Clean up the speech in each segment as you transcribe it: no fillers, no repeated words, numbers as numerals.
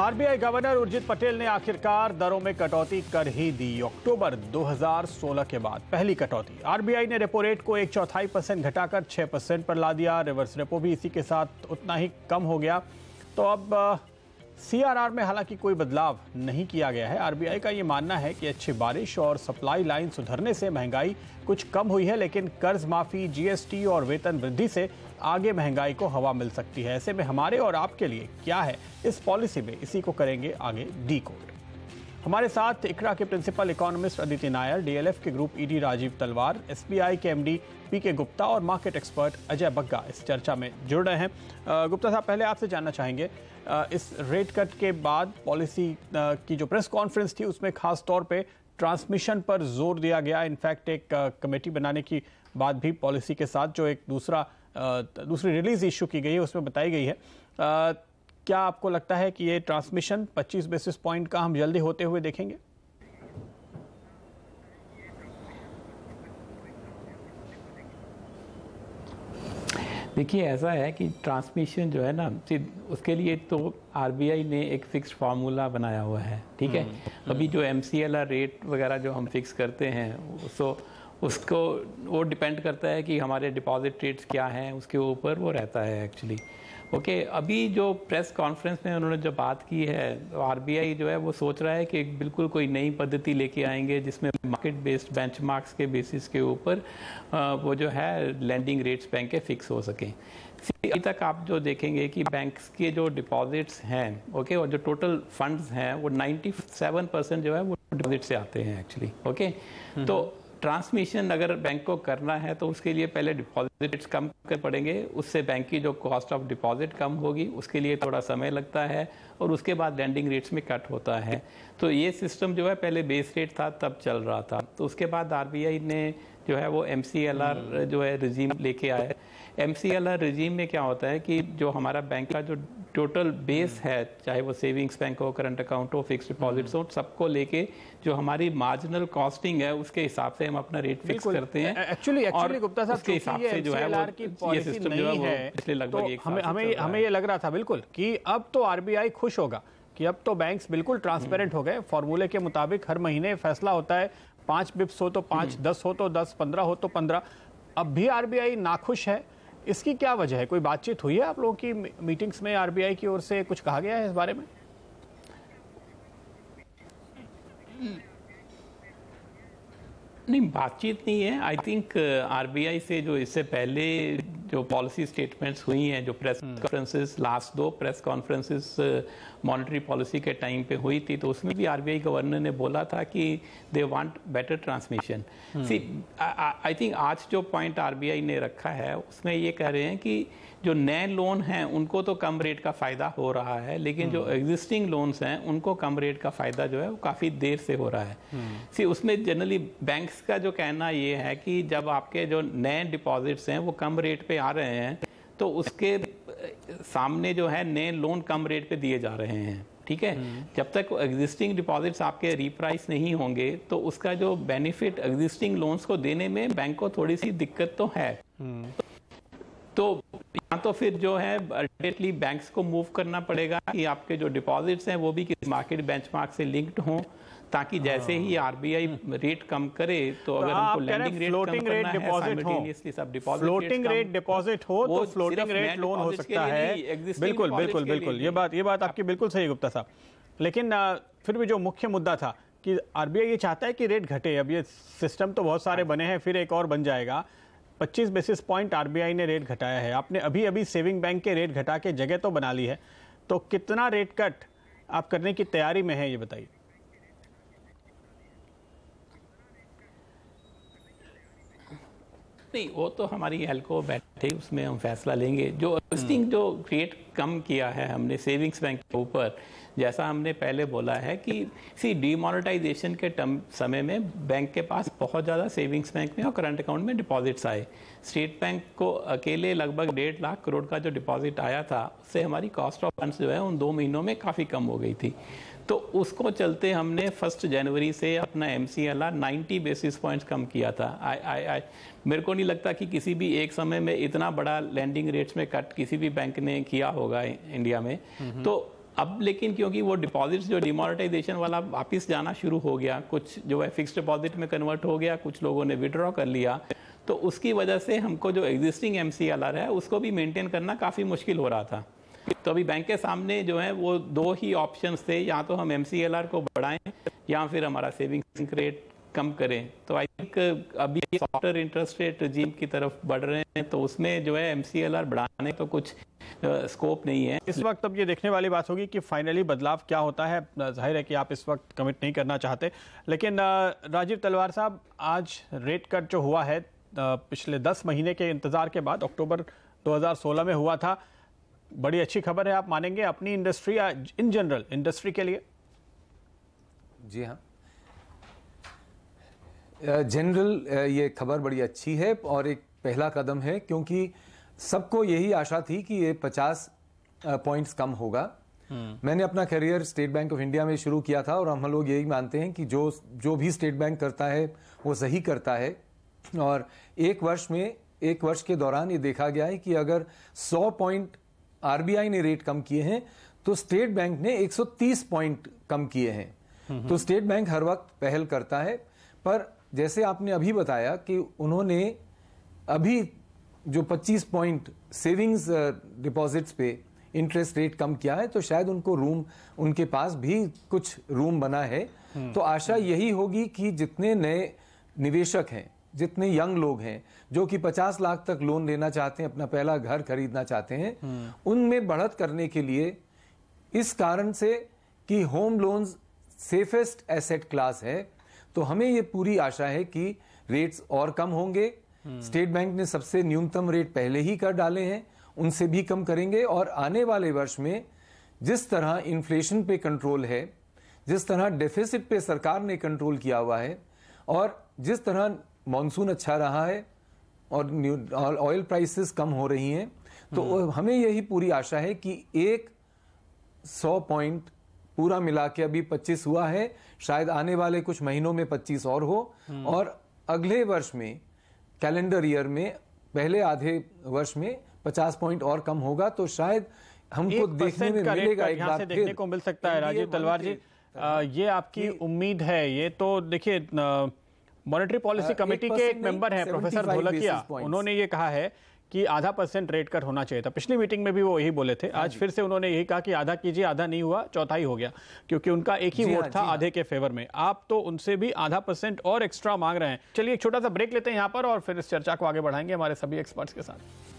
RBI governor Urjit Patel ने आखिरकार दरों में कटौती कर ही दी। अक्टूबर 2016 के बाद पहली कटौती। आरबीआई ने रेपो रेट को 1/4% घटाकर 6% पर ला दिया। रिवर्स रेपो भी इसी के साथ उतना ही कम हो गया। तो अब सीआरआर में हालांकि कोई बदलाव नहीं किया गया है। आरबीआई का ये मानना है कि अच्छी बारिश और सप्लाई लाइन सुधरने से महंगाई कुछ कम हुई है, लेकिन कर्ज माफी, जीएसटी और वेतन वृद्धि से आगे महंगाई को हवा मिल सकती है। ऐसे में हमारे और आपके लिए क्या है इस पॉलिसी में, इसी को करेंगे आगे डीकोड। हमारे साथ इकरा के principal economist Aditi Nayar, DLF के group ED Rajeev Talwar, SBI के एमडी पीके गुप्ता और मार्केट एक्सपर्ट अजय बग्गा इस चर्चा में जुड़ रहे हैं। गुप्ता साहब, पहले आपसे जानना चाहेंगे, इस रेट कट के बाद पॉलिसी की जो प्रेस कॉन्फ्रेंस थी उसमें खास तौर पे ट्रांसमिशन पर जोर दिया गया। इनफैक्ट एक कमेटी बनाने की बात भी पॉलिसी के साथ जो एक दूसरी रिलीज इशू की गई है उसमें बताई गई है। क्या आपको लगता है कि ये ट्रांसमिशन 25 बेसिस पॉइंट का हम जल्दी होते हुए देखेंगे? देखिए, ऐसा है कि ट्रांसमिशन जो है ना, उसके लिए तो आरबीआई ने एक फिक्स्ड फार्मूला बनाया हुआ है, ठीक है। अभी जो एमसीएलआर रेट वगैरह जो हम फिक्स करते हैं उसको वो डिपेंड करता है कि हमारे डिपॉजिट रेट्स क्या हैं, उसके ऊपर वो रहता है एक्चुअली। ओके, अभी जो प्रेस कॉन्फ्रेंस में उन्होंने जो बात की है, आरबीआई जो है वो सोच रहा है कि बिल्कुल कोई नई पद्धति लेके आएंगे जिसमें मार्केट बेस्ड बेंचमार्क्स के बेसिस के ऊपर वो जो है लैंडिंग रेट्स बैंक के फिक्स हो सकें। अभी तक आप जो देखेंगे कि बैंक्स के जो डिपॉजिट्स हैं, ओके, और जो टोटल फंड्स हैं वो 97% जो है वो डिपॉजिट से आते हैं एक्चुअली। ओके, तो ट्रांसमिशन अगर बैंक को करना है तो उसके लिए पहले डिपॉजिट रेट्स कम कर पड़ेंगे, उससे बैंक की जो कॉस्ट ऑफ डिपॉजिट कम होगी, उसके लिए थोड़ा समय लगता है, और उसके बाद लैंडिंग रेट्स में कट होता है। तो ये सिस्टम जो है पहले बेस रेट था तब चल रहा था, तो उसके बाद आरबीआई ने जो है वो एमसीएलआर जो है रिजीम लेके आया। एमसीएलआर रिजीम में क्या होता है कि जो हमारा बैंक का जो टोटल बेस है, चाहे वो सेविंग्स बैंक हो, करंट अकाउंट हो, फिक्स डिपॉजिट्स हो, सबको लेके जो हमारी मार्जिनल कॉस्टिंग है उसके हिसाब से हम अपना रेट फिक्स करते हैं। एक्चुअली गुप्ता साहब, उसके हिसाब से जो है वो ये सिस्टम जो है पिछले लगभग एक साल हमें ये लग रहा था बिल्कुल कि अब तो आरबीआई खुश होगा कि अब तो बैंक्स बिल्कुल ट्रांसपेरेंट हो गए। फॉर्मूले के मुताबिक हर महीने फैसला होता है, 5 बिप्स हो तो 5, 10 हो तो 10, 15 हो तो 15। अब भी आरबीआई नाखुश है, इसकी क्या वजह है? कोई बातचीत हुई है आप लोगों की मीटिंग्स में? आरबीआई की ओर से कुछ कहा गया है इस बारे में? नहीं, बातचीत नहीं है। आई थिंक आरबीआई से जो इससे पहले जो पॉलिसी स्टेटमेंट्स हुई हैं, जो press conferences, last 2 press conferences monetary policy के टाइम पे हुई थी, तो उसमें भी आरबीआई गवर्नर ने बोला था कि they want better transmission. See, I think आज जो पॉइंट आरबीआई ने रखा है उसमें ये कह रहे हैं कि जो नए लोन हैं उनको तो कम रेट का फ़ायदा हो रहा है, लेकिन जो एग्जिस्टिंग लोन्स हैं उनको कम रेट का फ़ायदा जो है वो काफ़ी देर से हो रहा है। सी, उसमें जनरली बैंक्स का जो कहना ये है कि जब आपके जो नए डिपॉजिट्स हैं वो कम रेट पे आ रहे हैं तो उसके सामने जो है नए लोन कम रेट पे दिए जा रहे हैं, ठीक है। जब तक एग्जिस्टिंग डिपॉजिट्स आपके रीप्राइस नहीं होंगे तो उसका जो बेनिफिट एग्जिस्टिंग लोन्स को देने में बैंक को थोड़ी सी दिक्कत तो है। तो या तो फिर जो है अल्टीमेटली बैंक्स को मूव करना पड़ेगा कि आपके जो डिपॉजिट्स हैं वो भी किसी मार्केट बेंचमार्क से लिंक्ड हों, ताकि जैसे ही आरबीआई रेट कम करे तो अगर हमको लैंडिंग रेट कम करना है, साइमल्टेनियसली सब डिपॉजिट फ्लोटिंग रेट डिपॉजिट हो तो फ्लोटिंग रेट लोन हो सकता है। बिल्कुल बिल्कुल बिल्कुल, ये बात आपकी बिल्कुल सही है गुप्ता साहब। लेकिन फिर भी जो मुख्य मुद्दा था कि आरबीआई ये चाहता है कि रेट घटे। अब ये सिस्टम तो बहुत सारे बने हैं, फिर एक और बन जाएगा। 25 बेसिस पॉइंट आरबीआई ने रेट घटाया है। आपने अभी सेविंग बैंक के रेट घटा के जगह तो बना ली है, तो कितना रेट कट आप करने की तैयारी में है, ये बताइए। नहीं, वो तो हमारी एल्को बैठे उसमें हम फैसला लेंगे। जो एग्जिस्टिंग जो रेट कम किया है हमने सेविंग्स बैंक के ऊपर, जैसा हमने पहले बोला है कि डीमोनेटाइजेशन के समय में बैंक के पास बहुत ज़्यादा सेविंग्स बैंक में और करंट अकाउंट में डिपॉजिट्स आए। स्टेट बैंक को अकेले लगभग 1.5 लाख करोड़ का जो डिपॉजिट आया था उससे हमारी कॉस्ट ऑफ फंड्स जो है उन 2 महीनों में काफ़ी कम हो गई थी। तो उसको चलते हमने 1 जनवरी से अपना एमसीएलआर 90 बेसिस पॉइंट्स कम किया था। मेरे को नहीं लगता कि किसी भी एक समय में इतना बड़ा लैंडिंग रेट्स में कट किसी भी बैंक ने किया होगा इंडिया में। तो अब लेकिन क्योंकि वो डिपॉजिट्स जो डिमोनेटाइजेशन वाला वापस जाना शुरू हो गया, कुछ जो है फिक्स्ड डिपॉजिट में कन्वर्ट हो गया, कुछ लोगों ने विड्रॉ कर लिया, तो उसकी वजह से हमको जो एग्जिस्टिंग MCLR है उसको भी मेंटेन करना काफ़ी मुश्किल हो रहा था। तो अभी बैंक के सामने जो है वो दो ही ऑप्शंस थे, या तो हम MCLR को बढ़ाएं या फिर हमारा सेविंग्स रेट कम करें। तो आई थिंक अभी सॉफ्टर इंटरेस्ट रेट रजीम की तरफ बढ़ रहे हैं, तो उसमें जो है MCLR बढ़ाने तो कुछ स्कोप नहीं है इस वक्त। अब ये देखने वाली बात होगी कि फाइनली बदलाव क्या होता है। जाहिर है कि आप इस वक्त कमिट नहीं करना चाहते, लेकिन राजीव तलवार साहब, आज रेट कट जो हुआ है पिछले 10 महीने के इंतजार के बाद अक्टूबर 2016 में हुआ था, बड़ी अच्छी खबर है, आप मानेंगे, अपनी इंडस्ट्री या इन जनरल इंडस्ट्री के लिए? जी हाँ, जनरल ये खबर बड़ी अच्छी है और एक पहला कदम है, क्योंकि सबको यही आशा थी कि ये 50 पॉइंट्स कम होगा। मैंने अपना career state bank of India में शुरू किया था और हम लोग यही मानते हैं कि जो भी स्टेट बैंक करता है वो सही करता है। और एक वर्ष के दौरान ये देखा गया है कि अगर 100 पॉइंट RBI ने रेट कम किए हैं तो स्टेट बैंक ने 130 पॉइंट कम किए हैं। तो स्टेट बैंक हर वक्त पहल करता है, पर जैसे आपने अभी बताया कि उन्होंने अभी जो 25 पॉइंट सेविंग्स डिपॉजिट्स पे इंटरेस्ट रेट कम किया है, तो शायद उनके पास भी कुछ रूम बना है। तो आशा यही होगी कि जितने नए निवेशक हैं, जितने यंग लोग हैं जो कि 50 लाख तक लोन लेना चाहते हैं, अपना पहला घर खरीदना चाहते हैं, उनमें बढ़त करने के लिए, इस कारण से कि home loans safest asset class है, तो हमें ये पूरी आशा है कि रेट्स और कम होंगे। स्टेट बैंक ने सबसे न्यूनतम रेट पहले ही कर डाले हैं, उनसे भी कम करेंगे। और आने वाले वर्ष में जिस तरह इन्फ्लेशन पे कंट्रोल है, जिस तरह डेफिसिट पे सरकार ने कंट्रोल किया हुआ है, और जिस तरह मॉनसून अच्छा रहा है और ऑयल प्राइसेस कम हो रही हैं, तो हमें यही पूरी आशा है कि 100 पॉइंट पूरा मिला के अभी 25 हुआ है, शायद आने वाले कुछ महीनों में 25 और हो, और अगले वर्ष में कैलेंडर ईयर में पहले आधे वर्ष में 50 पॉइंट और कम होगा, तो शायद हमको देखने में मिलेगा, एक बार देखने को मिल सकता है। राजीव तलवार जी, ये आपकी उम्मीद है? ये तो देखिए, मॉनेटरी पॉलिसी कमेटी के एक मेंबर हैं प्रोफेसर ढोलकिया, उन्होंने ये कहा है कि आधा % रेट कट होना चाहिए था। पिछली मीटिंग में भी वो यही बोले थे, आज फिर से उन्होंने यही कहा कि आधा कीजिए, आधा नहीं हुआ, चौथाई हो गया, क्योंकि उनका एक ही वोट था आधे के फेवर में। आप तो उनसे भी आधा % और एक्स्ट्रा मांग रहे हैं। चलिए एक छोटा सा ब्रेक लेते हैं यहाँ पर और फिर इस चर्चा को आगे बढ़ाएंगे हमारे सभी एक्सपर्ट्स के साथ।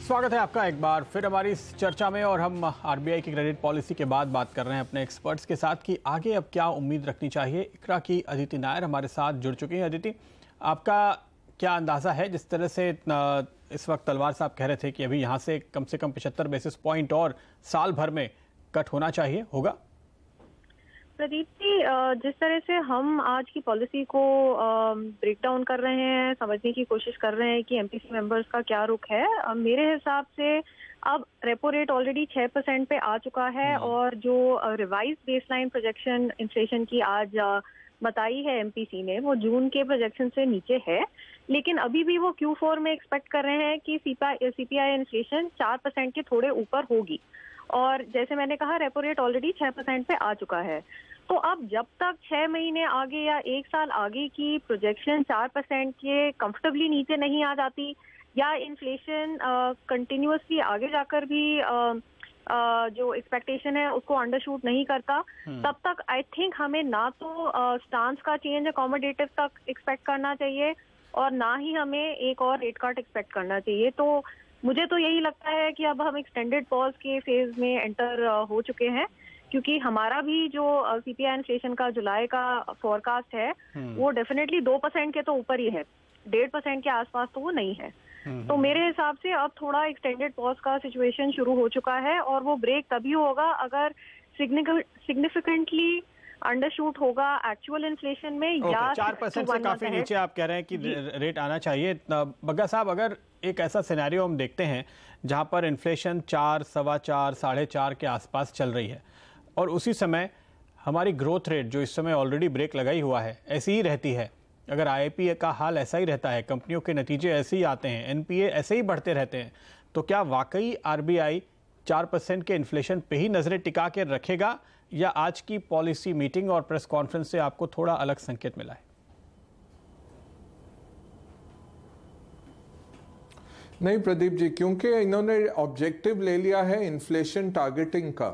स्वागत है आपका एक बार फिर हमारी इस चर्चा में, और हम RBI की क्रेडिट पॉलिसी के बाद बात कर रहे हैं अपने एक्सपर्ट्स के साथ कि आगे अब क्या उम्मीद रखनी चाहिए। इकरा की अदिति नायर हमारे साथ जुड़ चुकी हैं। अदिति, आपका क्या अंदाज़ा है, जिस तरह से इस वक्त तलवार साहब कह रहे थे कि अभी यहाँ से कम 75 बेसिस पॉइंट और साल भर में कट होना चाहिए, होगा? प्रदीप जी, जिस तरह से हम आज की पॉलिसी को ब्रेक डाउन कर रहे हैं, समझने की कोशिश कर रहे हैं कि MPC मेंबर्स का क्या रुख है, मेरे हिसाब से अब रेपो रेट ऑलरेडी 6% पे आ चुका है, और जो रिवाइज बेसलाइन प्रोजेक्शन इन्फ्लेशन की आज बताई है MPC ने, वो जून के प्रोजेक्शन से नीचे है, लेकिन अभी भी वो Q4 में एक्सपेक्ट कर रहे हैं कि CPI इन्फ्लेशन 4% के थोड़े ऊपर होगी। और जैसे मैंने कहा, रेपो रेट ऑलरेडी 6% पे आ चुका है। तो अब जब तक 6 महीने आगे या 1 साल आगे की प्रोजेक्शन 4% के कंफर्टेबली नीचे नहीं आ जाती, या इन्फ्लेशन कंटिन्यूअसली आगे जाकर भी जो एक्सपेक्टेशन है उसको अंडरशूट नहीं करता, तब तक आई थिंक हमें ना तो स्टांस का चेंज अकोमोडेटिव तक एक्सपेक्ट करना चाहिए, और ना ही हमें एक और रेट कट एक्सपेक्ट करना चाहिए। तो मुझे तो यही लगता है कि अब हम एक्सटेंडेड पॉज के फेज में एंटर हो चुके हैं, क्योंकि हमारा भी जो CPI इन्फ्लेशन का जुलाई का फोरकास्ट है वो डेफिनेटली 2% के तो ऊपर ही है, 1.5% के आसपास तो वो नहीं है। तो मेरे हिसाब से अब थोड़ा एक्सटेंडेड पॉज का सिचुएशन शुरू हो चुका है, और वो ब्रेक तभी होगा अगर सिग्निफिकेंटली अंडरशूट होगा एक्चुअल इन्फ्लेशन में या 4% से काफी नीचे आप कह रहे हैं कि रेट आना चाहिए। बग्गा साहब, अगर एक ऐसा सिनेरियो हम देखते हैं जहां पर इन्फ्लेशन 4, सवा 4, 4.5 के आसपास चल रही है और उसी समय हमारी ग्रोथ रेट जो इस समय ऑलरेडी ब्रेक लगाई हुआ है ऐसी ही रहती है, अगर आईआईपी का हाल ऐसा ही रहता है, कंपनियों के नतीजे ऐसे ही आते हैं, एनपीए ऐसे ही बढ़ते रहते हैं, तो क्या वाकई आरबीआई 4% के इन्फ्लेशन पे ही नजरें टिका के रखेगा या आज की पॉलिसी मीटिंग और प्रेस कॉन्फ्रेंस से आपको थोड़ा अलग संकेत मिला है? नहीं प्रदीप जी, क्योंकि इन्होंने ऑब्जेक्टिव ले लिया है इन्फ्लेशन टारगेटिंग का,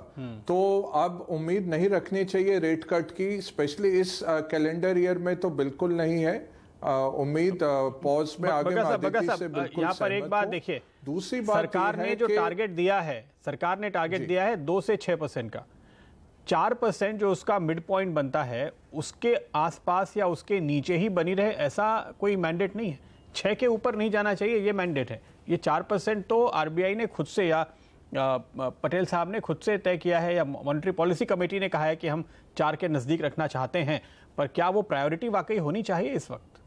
तो अब उम्मीद नहीं रखनी चाहिए रेट कट की, स्पेशली इस कैलेंडर ईयर में तो बिल्कुल नहीं है उम्मीद। पॉज में आगे से बिल्कुल यहाँ पर एक बात देखिए, दूसरी बात सरकार ने जो टारगेट दिया है, सरकार ने टारगेट दिया है 2 से 6% का। 4% जो उसका मिड पॉइंट बनता है उसके आसपास या उसके नीचे ही बनी रहे, ऐसा कोई मैंडेट नहीं है। 6 के ऊपर नहीं जाना चाहिए, ये मैंडेट है। ये 4% तो आरबीआई ने खुद से या पटेल साहब ने खुद से तय किया है या मॉनेटरी पॉलिसी कमेटी ने कहा है कि हम 4 के नजदीक रखना चाहते हैं, पर क्या वो प्रायोरिटी वाकई होनी चाहिए इस वक्त?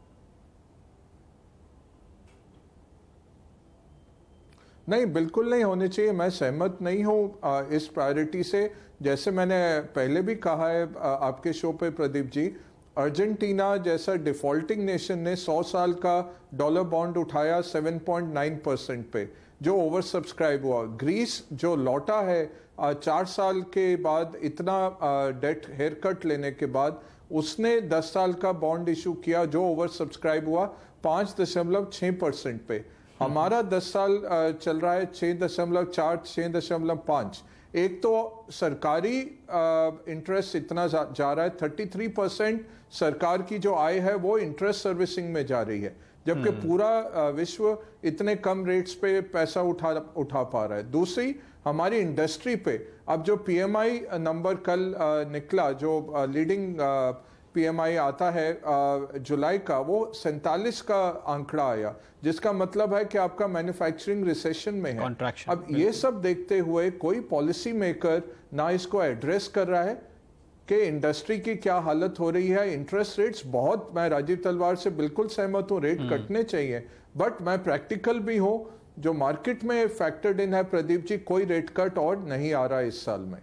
नहीं, बिल्कुल नहीं होने चाहिए। मैं सहमत नहीं हूं इस प्रायोरिटी से। जैसे मैंने पहले भी कहा है आपके शो पे प्रदीप जी, अर्जेंटीना जैसा डिफॉल्टिंग नेशन ने 100 साल का डॉलर बॉन्ड उठाया 7.9% पे, जो ओवर सब्सक्राइब हुआ। ग्रीस जो लौटा है 4 साल के बाद इतना डेट हेयर कट लेने के बाद, उसने 10 साल का बॉन्ड इशू किया जो ओवर सब्सक्राइब हुआ 5.6% पे। हमारा 10 साल चल रहा है 6.4, 6.5। एक तो सरकारी इंटरेस्ट इतना जा रहा है, 33% सरकार की जो आय है वो इंटरेस्ट सर्विसिंग में जा रही है, जबकि पूरा विश्व इतने कम रेट्स पे पैसा उठा पा रहा है। दूसरी, हमारी इंडस्ट्री पे अब जो पीएमआई नंबर कल निकला, जो लीडिंग पीएमआई आता है जुलाई का, वो 47 का आंकड़ा आया, जिसका मतलब है कि आपका मैन्युफैक्चरिंग रिसेशन में है। अब ये सब देखते हुए कोई पॉलिसी मेकर ना इसको एड्रेस कर रहा है कि इंडस्ट्री की क्या हालत हो रही है। इंटरेस्ट रेट्स बहुत, मैं राजीव तलवार से बिल्कुल सहमत हूँ, रेट कटने चाहिए, बट मैं प्रैक्टिकल भी हूँ। जो मार्केट में फैक्टर्ड इन है प्रदीप जी, कोई रेट कट और नहीं आ रहा है इस साल में।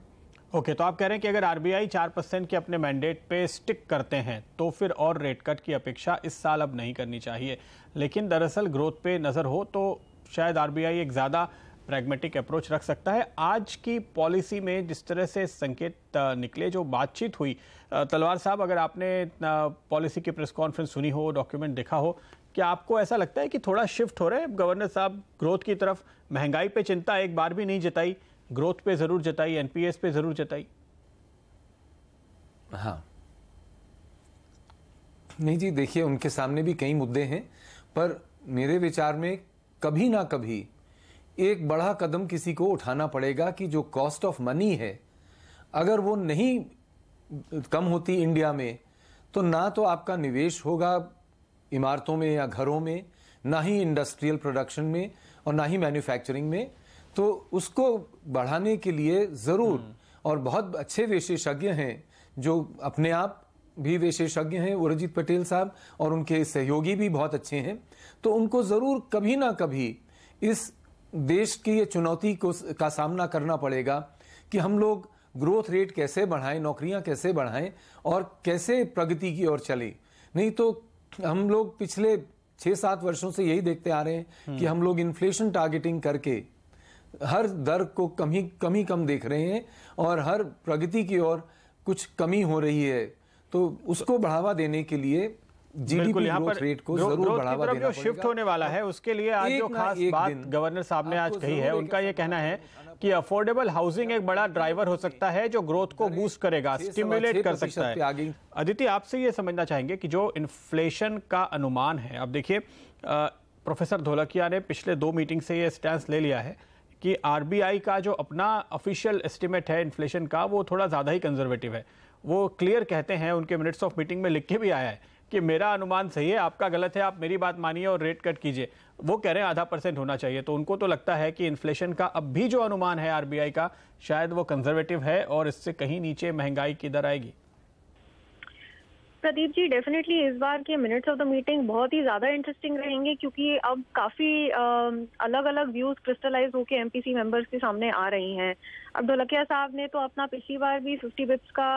ओके, तो आप कह रहे हैं कि अगर आरबीआई 4% के अपने मैंडेट पे स्टिक करते हैं तो फिर और रेट कट की अपेक्षा इस साल अब नहीं करनी चाहिए, लेकिन दरअसल ग्रोथ पे नजर हो तो शायद आरबीआई एक ज्यादा प्रैग्मेटिक अप्रोच रख सकता है। आज की पॉलिसी में जिस तरह से संकेत निकले, जो बातचीत हुई, तलवार साहब अगर आपने पॉलिसी की प्रेस कॉन्फ्रेंस सुनी हो, डॉक्यूमेंट देखा हो, क्या आपको ऐसा लगता है कि थोड़ा शिफ्ट हो रहे हैं गवर्नर साहब ग्रोथ की तरफ? महंगाई पे चिंता एक बार भी नहीं जताई, ग्रोथ पे जरूर जताई, एनपीएस पे जरूर जताई। हाँ, नहीं जी, देखिए उनके सामने भी कई मुद्दे हैं, पर मेरे विचार में कभी ना कभी एक बड़ा कदम किसी को उठाना पड़ेगा कि जो कॉस्ट ऑफ मनी है, अगर वो नहीं कम होती इंडिया में, तो ना तो आपका निवेश होगा इमारतों में या घरों में, ना ही इंडस्ट्रियल प्रोडक्शन में और ना ही मैन्युफैक्चरिंग में। तो उसको बढ़ाने के लिए जरूर, और बहुत अच्छे विशेषज्ञ हैं जो अपने आप भी विशेषज्ञ हैं, उर्जित पटेल साहब, और उनके सहयोगी भी बहुत अच्छे हैं, तो उनको जरूर कभी ना कभी इस देश की ये चुनौती का सामना करना पड़ेगा कि हम लोग ग्रोथ रेट कैसे बढ़ाएं, नौकरियां कैसे बढ़ाएं और कैसे प्रगति की ओर चलें। नहीं तो हम लोग पिछले 6-7 वर्षों से यही देखते आ रहे हैं कि हम लोग इन्फ्लेशन टारगेटिंग करके हर दर को कम देख रहे हैं और हर प्रगति की ओर कुछ कमी हो रही है। तो उसको बढ़ावा देने के लिए जीडीपी ग्रोथ रेट को जरूर बढ़ावा देना जो शिफ्ट होने वाला है उसके लिए आज जो खास बात गवर्नर साहब ने आज कही है, उनका ये कहना है कि अफोर्डेबल हाउसिंग एक बड़ा ड्राइवर हो सकता है जो ग्रोथ को बूस्ट करेगा, स्टिमुलेट कर सकता है। अदिति, आपसे ये समझना चाहेंगे कि जो इन्फ्लेशन का अनुमान है, अब देखिए प्रोफेसर धोलकिया ने पिछले 2 मीटिंग से ये स्टैंस ले लिया है कि आरबीआई का जो अपना ऑफिशियल एस्टिमेट है इन्फ्लेशन का, वो थोड़ा ज्यादा ही कंजर्वेटिव है। वो क्लियर कहते हैं, उनके मिनट्स ऑफ मीटिंग में लिख के भी आया है कि मेरा अनुमान सही है, आपका गलत है, आप मेरी बात मानिए और रेट कट कीजिए। वो कह रहे हैं 0.5% होना चाहिए। तो उनको तो लगता है कि इन्फ्लेशन का अब भी जो अनुमान है आरबीआई का, शायद वो कंजर्वेटिव है और इससे कहीं नीचे महंगाई की दर आएगी। प्रदीप जी, डेफिनेटली इस बार के मिनट्स ऑफ द मीटिंग बहुत ही ज्यादा इंटरेस्टिंग रहेंगे, क्योंकि अब काफी अलग अलग व्यूज क्रिस्टलाइज होके एमपीसी मेंबर्स के सामने आ रही हैं। अब ढोलकिया साहब ने तो अपना पिछली बार भी 50 बिप्स का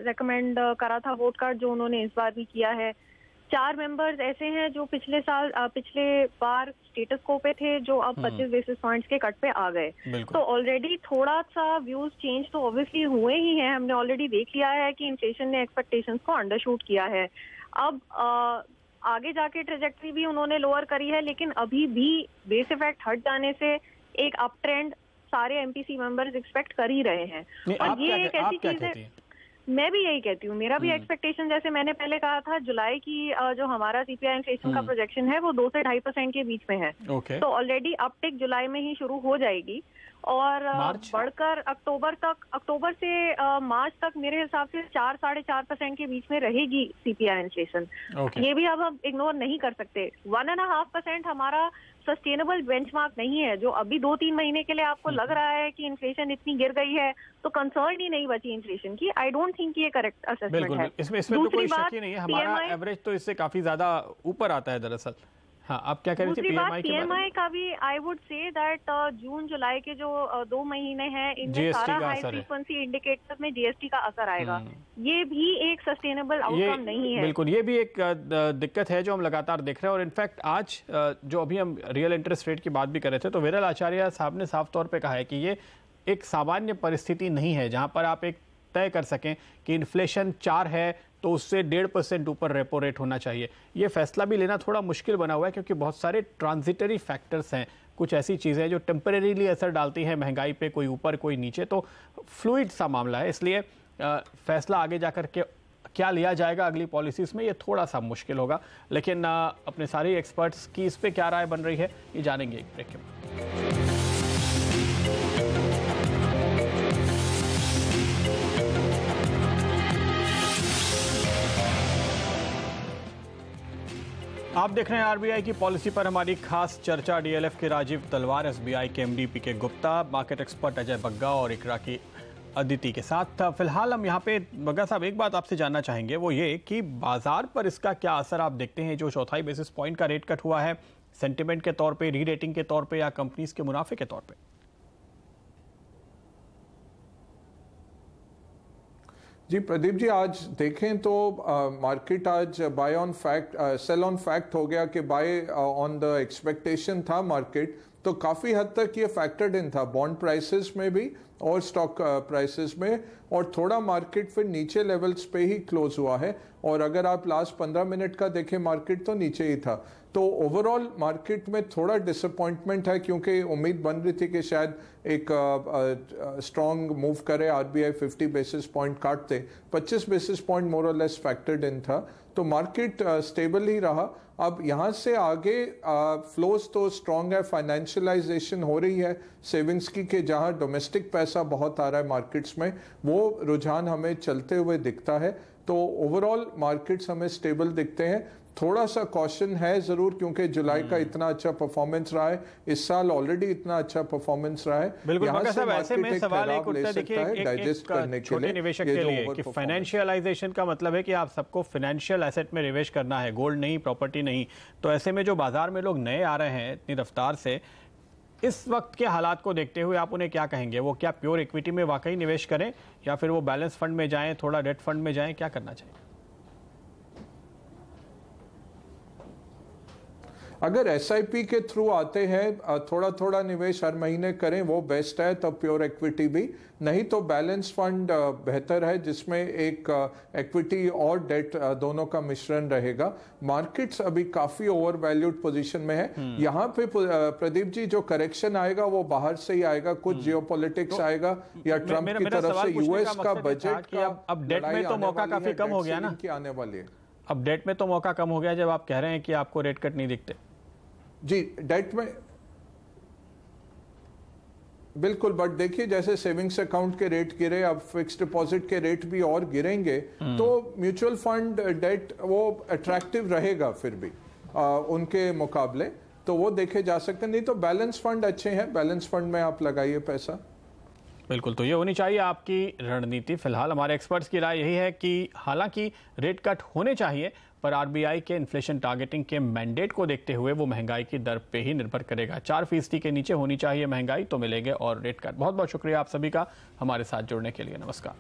रेकमेंड करा था वोट कार्ड, जो उन्होंने इस बार भी किया है। 4 मेंबर्स ऐसे हैं जो पिछले बार स्टेटस को पे थे, जो अब 25 बेसिस पॉइंट्स के कट पे आ गए। तो ऑलरेडी थोड़ा सा व्यूज चेंज तो ऑब्वियसली हुए ही हैं। हमने ऑलरेडी देख लिया है कि इन्फ्लेशन ने एक्सपेक्टेशंस को अंडरशूट किया है। अब आगे जाके ट्रेजेक्टरी भी उन्होंने लोअर करी है, लेकिन अभी भी बेस इफेक्ट हट जाने से एक अप ट्रेंड सारे एमपीसी मेंबर्स एक्सपेक्ट कर ही रहे हैं। और ये एक ऐसी चीज है, मैं भी यही कहती हूँ, मेरा भी एक्सपेक्टेशन, जैसे मैंने पहले कहा था, जुलाई की जो हमारा सीपीआई इन्फ्लेशन का प्रोजेक्शन है वो 2 से 2.5% के बीच में है। तो ऑलरेडी अपटिक जुलाई में ही शुरू हो जाएगी और बढ़कर अक्टूबर से मार्च तक मेरे हिसाब से 4-4.5% के बीच में रहेगी सीपीआई इन्फ्लेशन। ये भी अब हम इग्नोर नहीं कर सकते। 1.5% हमारा सस्टेनेबल बेंचमार्क नहीं है। जो अभी 2-3 महीने के लिए आपको लग रहा है कि इन्फ्लेशन इतनी गिर गई है तो कंसर्न ही नहीं बची इन्फ्लेशन की। आई डोंट थिंक ये करेक्ट असेसमेंट है। इसमें तो कोई शक ही नहीं है, हमारा एवरेज तो इससे काफी ज्यादा ऊपर आता है दरअसल। हाँ, आप क्या कह रही थी पीएमआई का भी? आई वुड से दैट जून जुलाई के जो 2 महीने हैं इनमें सारा हाई फ्रीक्वेंसी इंडिकेटर में जीएसटी का असर आएगा। ये भी एक सस्टेनेबल आउटकम नहीं है। बिल्कुल, ये भी एक दिक्कत है जो हम लगातार देख रहे हैं। और इनफैक्ट आज जो अभी हम रियल इंटरेस्ट रेट की बात भी कर रहे थे, तो विरल आचार्य साहब ने साफ तौर पर कहा है कि ये एक सामान्य परिस्थिति नहीं है जहां पर आप एक तय कर सकें कि इन्फ्लेशन 4 है तो उससे 1.5% ऊपर रेपो रेट होना चाहिए। ये फैसला भी लेना थोड़ा मुश्किल बना हुआ है, क्योंकि बहुत सारे ट्रांजिटरी फैक्टर्स हैं, कुछ ऐसी चीज़ें जो टेम्परेरीली असर डालती हैं महंगाई पे, कोई ऊपर कोई नीचे। तो फ्लूइड सा मामला है, इसलिए फैसला आगे जाकर के क्या लिया जाएगा अगली पॉलिसीज़ में, ये थोड़ा सा मुश्किल होगा। लेकिन अपने सारे एक्सपर्ट्स की इस पर क्या राय बन रही है ये जानेंगे एक ब्रेक में। आप देख रहे हैं आरबीआई की पॉलिसी पर हमारी खास चर्चा। डीएलएफ के राजीव तलवार, एसबीआई के एमडी पीके गुप्ता, मार्केट एक्सपर्ट अजय बग्गा और इकरा की अदिति के साथ। फिलहाल हम यहाँ पे बग्गा साहब एक बात आपसे जानना चाहेंगे, वो ये कि बाजार पर इसका क्या असर आप देखते हैं? जो 4 बेसिस पॉइंट का रेट कट हुआ है, सेंटिमेंट के तौर पे, री रेटिंग के तौर पे, या कंपनीज के मुनाफे के तौर पे? जी प्रदीप जी, आज देखें तो मार्केट आज buy on fact sell on fact हो गया कि बाय ऑन द एक्सपेक्टेशन था मार्केट, तो काफ़ी हद तक ये फैक्टर्ड इन था बॉन्ड प्राइसेस में भी और स्टॉक प्राइसेस में, और थोड़ा मार्केट फिर नीचे लेवल्स पे ही क्लोज हुआ है। और अगर आप लास्ट 15 मिनट का देखें मार्केट तो नीचे ही था। तो ओवरऑल मार्केट में थोड़ा डिसअपॉइंटमेंट है, क्योंकि उम्मीद बन रही थी कि शायद एक स्ट्रॉन्ग मूव करे आरबीआई, 50 बेसिस पॉइंट काटते, 25 बेसिस पॉइंट मोर और लेस फैक्टर्ड इन था। तो मार्केट स्टेबल ही रहा। अब यहाँ से आगे फ्लोज तो स्ट्रॉन्ग है, फाइनेंशियलाइजेशन हो रही है सेविंग्स की, कि जहाँ डोमेस्टिक पैसा बहुत आ रहा है मार्केट्स में, वो रुझान हमें चलते हुए दिखता है। तो ओवरऑल मार्केट्स हमें स्टेबल दिखते हैं। थोड़ा सा कॉशन है जरूर, क्योंकि जुलाई का इतना अच्छा परफॉर्मेंस रहा है, इस साल ऑलरेडी इतना अच्छा परफॉर्मेंस रहा है। बिल्कुल साहब, ऐसे में सवाल एक उठता है, देखिए एक छोटे निवेशक के लिए कि फाइनेंशियलाइजेशन का मतलब है कि आप सबको फाइनेंशियल एसेट में निवेश करना है, गोल्ड नहीं, प्रॉपर्टी नहीं। तो ऐसे में जो बाजार में लोग नए आ रहे हैं इतनी रफ्तार से, इस वक्त के हालात को देखते हुए आप उन्हें क्या कहेंगे? वो क्या प्योर इक्विटी में वाकई निवेश करें, या फिर वो बैलेंस फंड में जाएं, थोड़ा डेट फंड में जाएं, क्या करना चाहिए? अगर एसआईपी के थ्रू आते हैं, थोड़ा थोड़ा निवेश हर महीने करें, वो बेस्ट है। तो प्योर इक्विटी भी नहीं तो बैलेंस फंड बेहतर है, जिसमें एक इक्विटी और डेट दोनों का मिश्रण रहेगा। मार्केट्स अभी काफी ओवर वैल्यूड पोजीशन में है। यहाँ पे प्रदीप जी जो करेक्शन आएगा वो बाहर से ही आएगा, कुछ जियोपॉलिटिक्स आएगा या ट्रंप की तरफ से यूएस का बजट का। अब डेट में तो मौका काफी कम हो गया ना, आने वाली है। अब डेट में तो मौका कम हो गया जब आप कह रहे हैं कि आपको रेट कट नहीं दिखते। जी डेट में बिल्कुल, बट देखिए जैसे सेविंग्स अकाउंट के रेट गिरे, अब फिक्स्ड डिपॉजिट के रेट भी और गिरेंगे, तो म्यूचुअल फंड डेट वो अट्रैक्टिव रहेगा फिर भी उनके मुकाबले, तो वो देखे जा सकते हैं। नहीं तो बैलेंस फंड अच्छे हैं, बैलेंस फंड में आप लगाइए पैसा। बिल्कुल, तो ये होनी चाहिए आपकी रणनीति। फिलहाल हमारे एक्सपर्ट्स की राय यही है कि हालांकि रेट कट होने चाहिए, पर आरबीआई के इन्फ्लेशन टारगेटिंग के मैंडेट को देखते हुए वो महंगाई की दर पे ही निर्भर करेगा। 4% के नीचे होनी चाहिए महंगाई, तो मिलेंगे और रेट कट। बहुत बहुत शुक्रिया आप सभी का हमारे साथ जुड़ने के लिए। नमस्कार।